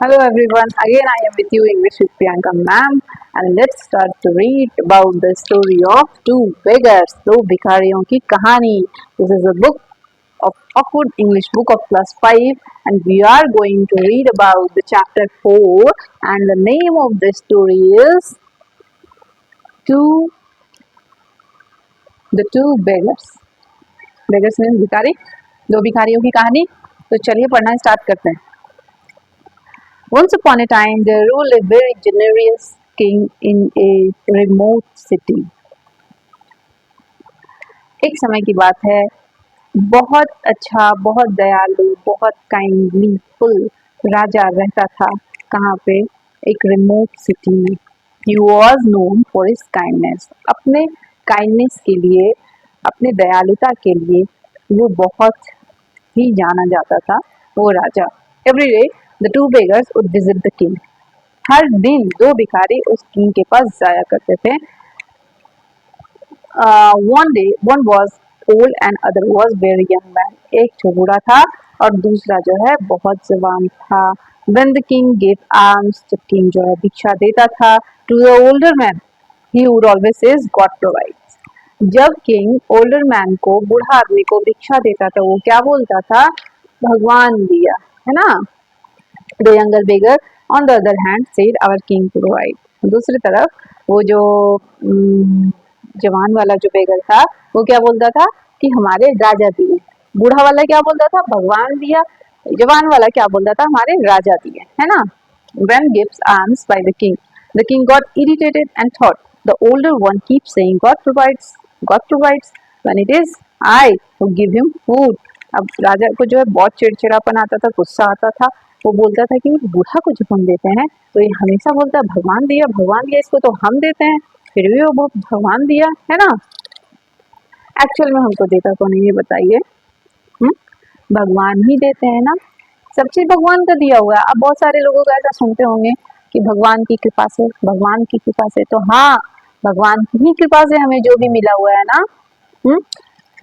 Hello everyone, again I am with you English with Priyanka ma'am and let's start to read about the story of two beggars, दो भिखारियों की कहानी. This is a book of Awkward English book of class 5 and we are going to read about the chapter 4 and the name of the story is two the two beggars. Beggars means भिखारी, दो भिखारियों की कहानी. तो चलिए पढ़ना start करते हैं. Once upon a time, there ruled a very generous king in a remote city. एक समय की बात है, बहुत अच्छा, बहुत दयालु, बहुत काइंडलीफुल राजा रहता था. कहाँ पे? एक रिमोट सिटी में. He was known for his kindness. अपने काइंडनेस के लिए, अपने दयालुता के लिए वो बहुत ही जाना जाता था वो राजा. Every day the two beggars would visit the king. हर दिन दो भिखारी उस किंग के पास जाया करते थे. one was old and other was very young man. एक छोटा था और दूसरा जो है बहुत जवान था. When the king gave alms, जब किंग जो है भिक्षा देता था to the older man, he would always says God provides. जब किंग ओल्डर मैन को, बूढ़ा आदमी को भिक्षा देता था वो क्या बोलता था? भगवान दिया, है ना. The younger beggar on the other hand said our king provide. दूसरी तरफ वो जो जवान वाला जो बेगर था वो क्या बोलता था कि हमारे राजा दिए. बूढ़ा वाला क्या बोलता था? भगवान दिया. जवान वाला क्या बोलता था? हमारे राजा दिए, है ना. When gifts alms by the king got irritated and thought, the older one keeps saying God provides, when it is I who give him food. अब राजा को जो है बहुत चिड़चिड़ापन आता था, गुस्सा आता था. वो बोलता था कि बूढ़ा को जब हम देते हैं तो ये हमेशा बोलता है भगवान दिया, इसको तो हम देते हैं, फिर भी वो भगवान दिया, है ना. एक्चुअल में हमको देता तो नहीं, ये बताइए. भगवान ही देते हैं ना, सब चीज भगवान का दिया हुआ है. अब बहुत सारे लोगों को ऐसा सुनते होंगे कि भगवान की कृपा से, भगवान की कृपा से. तो हाँ, भगवान की ही कृपा से हमें जो भी मिला हुआ है ना.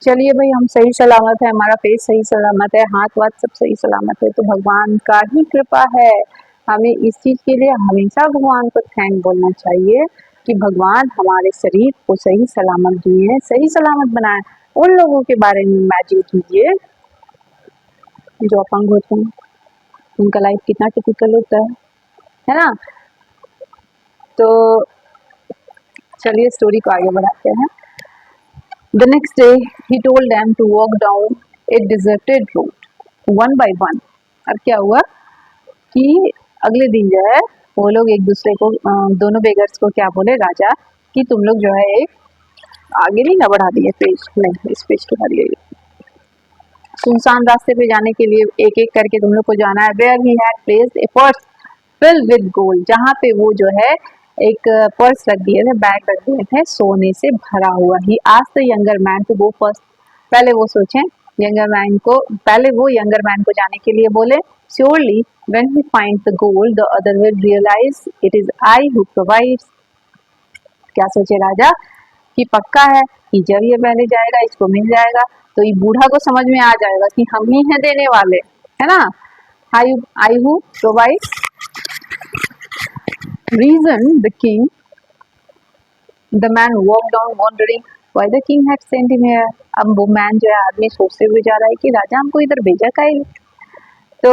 चलिए भाई, हम सही सलामत है, हमारा पेट सही सलामत है, हाथ वाथ सब सही सलामत है, तो भगवान का ही कृपा है. हमें इस चीज के लिए हमेशा भगवान को थैंक बोलना चाहिए कि भगवान हमारे शरीर को सही सलामत दिए हैं, सही सलामत बनाए. उन लोगों के बारे में इमेजिन कीजिए जो अपंग होते हैं, उनका लाइफ कितना टिपिकल होता है ना. तो चलिए स्टोरी को आगे बढ़ाते हैं. The next day, he told them to walk down a deserted road, one by one. अब क्या हुआ कि अगले दिन जो है वो लोग एक दूसरे को, दोनों बेगर्स को क्या बोले राजा कि तुम लोग जो है एक आगे नहीं ना बढ़ा दिए पेज, नहीं इस पेज के बाद ये सुनसान रास्ते पे जाने के लिए एक एक करके तुम लोग को जाना है. Where he had placed a purse filled with gold, जहाँ पे वो जो है एक पर्स रख दिए थे, बैग रख दिए थे सोने से भरा हुआ. He asked the younger man to go first. पहले वो सोचें, यंगर मैन को, पहले वो यंगर मैन को जाने के लिए बोले. Surely when he finds the gold the other will realise it is I who provides. क्या सोचे राजा कि पक्का है कि जब ये पहले जाएगा इसको मिल जाएगा तो ये बूढ़ा को समझ में आ जाएगा कि हम ही हैं देने वाले, है ना. आई who provides reason the king. The man walked on wondering why the king had sent him here. अब वो मैन जो है आदमी सोचते हुए जा रहा है कि राजा हमको इधर भेजा काहे. तो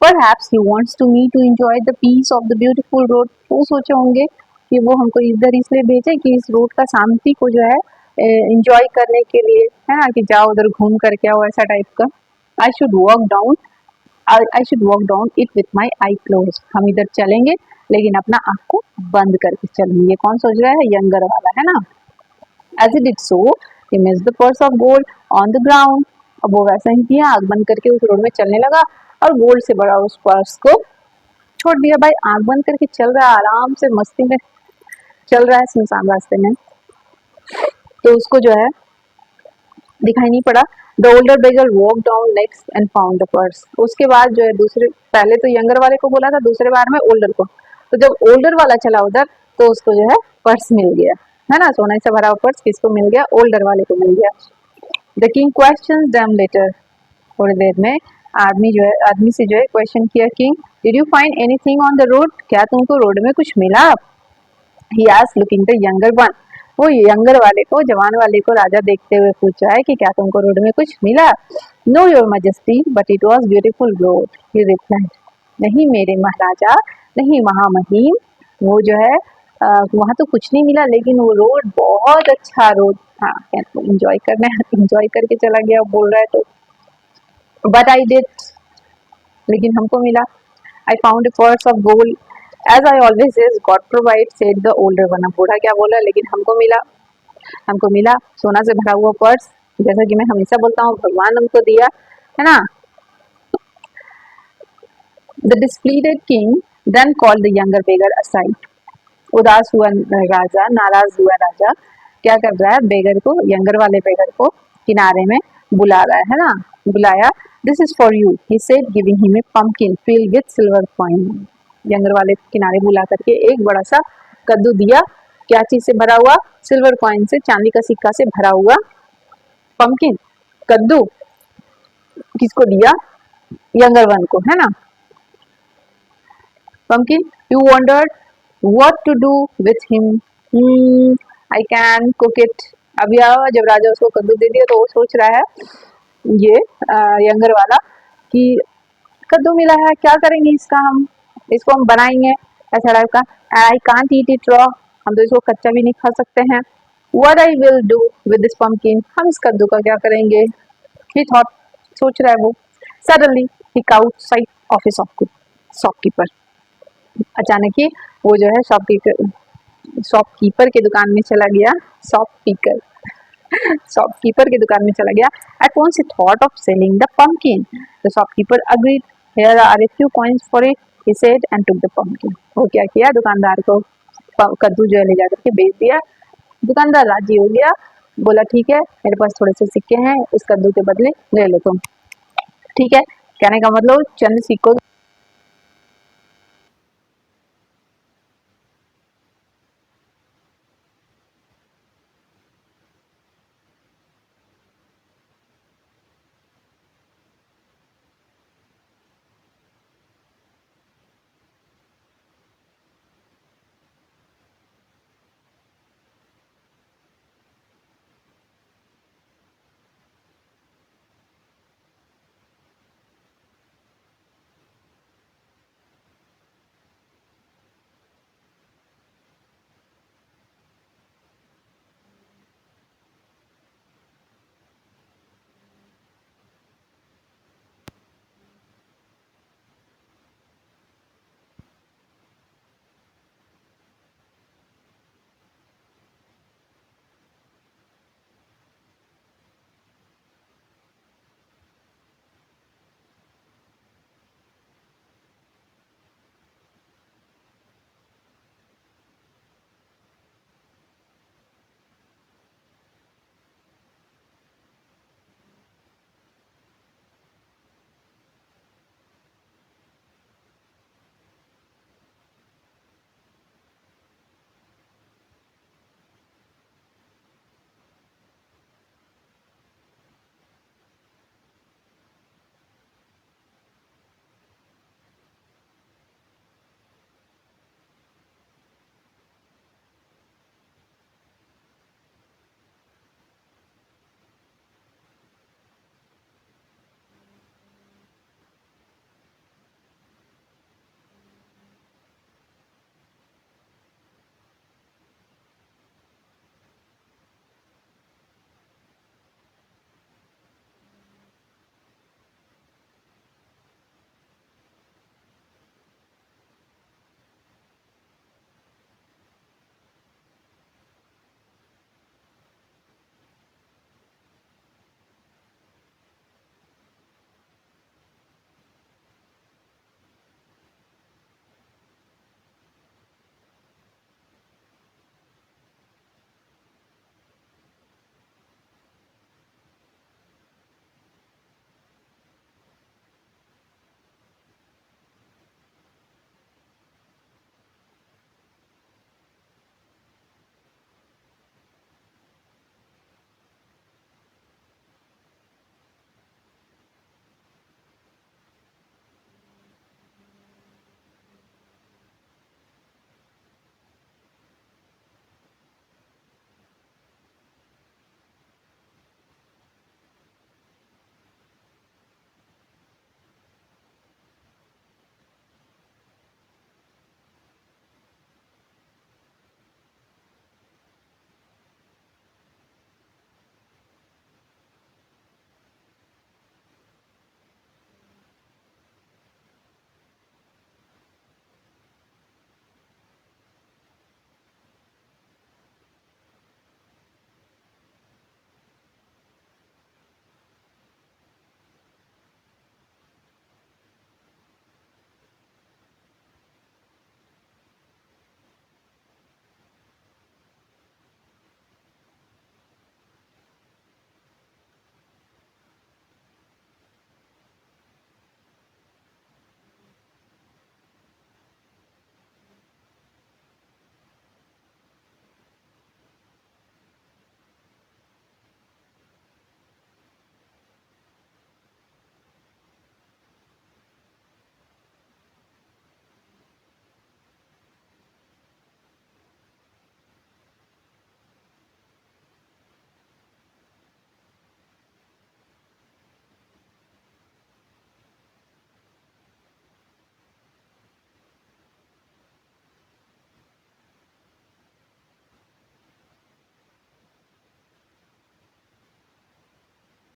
perhaps he wants to me to enjoy the peace of the beautiful road. वो सोचे होंगे कि वो हमको इधर इसलिए भेजे कि इस रोड का शांति को जो है एंजॉय करने के लिए, है ना, कि जाओ उधर घूम करके आओ, ऐसा टाइप का. I should walk down it with my eye closed. हम इधर चलेंगे लेकिन अपना आँख को बंद करके चलेंगे. ये कौन सोच रहा है? यंगर वाला, है ना. As he did so, he missed the purse of gold on the ground. अब वो वैसा ही किया, आँख बंद करके उस रोड में चलने लगा और गोल्ड से भरा उस पर्स को छोड़ दिया. भाई आँख बंद करके चल रहा है, आराम से मस्ती में चल रहा है सुनसान रास्ते में, तो उसको जो है दिखाई नहीं पड़ा. The older beggar walked down next and found the purse. उसके बाद जो है दूसरे, पहले तो यंगर वाले को बोला था, दूसरे बार में ओल्डर को. तो जब ओल्डर वाला चला उधर तो उसको जो है पर्स मिल गया, है ना. सोने से भरा पर्स किसको मिल गया? ओल्डर वाले को मिल गया. The king questions them later. थोड़ी देर में आदमी से जो है क्वेश्चन किया, king did you find anything on the road, क्या तुमको रोड में कुछ मिला? He asked looking the younger one, वो यंगर वाले को, जवान वाले को राजा देखते हुए पूछ रहा है कि क्या तुमको रोड में कुछ मिला? Know your majesty but it was beautiful road, he replied, नहीं मेरे महाराजा, नहीं महामहिम, वो जो है वहाँ तो कुछ नहीं मिला, लेकिन वो रोड बहुत अच्छा रोड था। एंजॉय करने, एंजॉय करके चला गया बोल रहा है तो। बट आई डिड, लेकिन हमको मिला। I found a purse of gold, as I always says God provides, said the older one, बूढ़ा क्या बोला, लेकिन हमको मिला सोना से भरा हुआ पर्स, जैसा कि मैं हमेशा बोलता हूँ भगवान हमको दिया है ना। The displeased king then called the younger beggar aside, उदास हुआ राजा, नाराज हुआ राजा क्या कर रहा है, बेगर को, यंगर वाले बेगर को किनारे में बुला रहा है ना, बुलाया। This is for you, he said giving him a pumpkin filled with silver coin, younger वाले किनारे बुला करके एक बड़ा सा कद्दू दिया, क्या चीज से भरा हुआ, सिल्वर कॉइन से, चांदी का सिक्का से भरा हुआ पंपकिन, कद्दू, किसको दिया, यंगर वन को, है ना। Pumpkin, you wondered what to do with him. I can cook it. अभी आओ, जब राजा उसको कद्दू दे दिया तो वो सोच रहा है ये यंगर वाला कि कद्दू मिला है, क्या करेंगे इसका, हम इसको हम बनाएंगे ऐसा टाइप का। I can't eat it raw, हम तो इसको कच्चा भी नहीं खा सकते हैं। What I will do with this pumpkin, हम इस कद्दू का क्या करेंगे, he thought, सोच रहा है वो। Suddenly he caught sight of a shopkeeper, अचानक ही वो जो है शॉपकीपर के दुकान में चला गया, शॉपकीपर के दुकान में चला गया। At once he thought of selling the pumpkin, the shopkeeper agreed, here are a few coins for it, he said and took the pumpkin. वो क्या किया, दुकानदार को कद्दू जो है ले जाकर के बेच दिया। दुकानदार राजी हो गया, बोला ठीक है मेरे पास थोड़े से सिक्के हैं, इस कद्दू के बदले ले लो तुम। ठीक है, कहने का मतलब चंद सिक्कों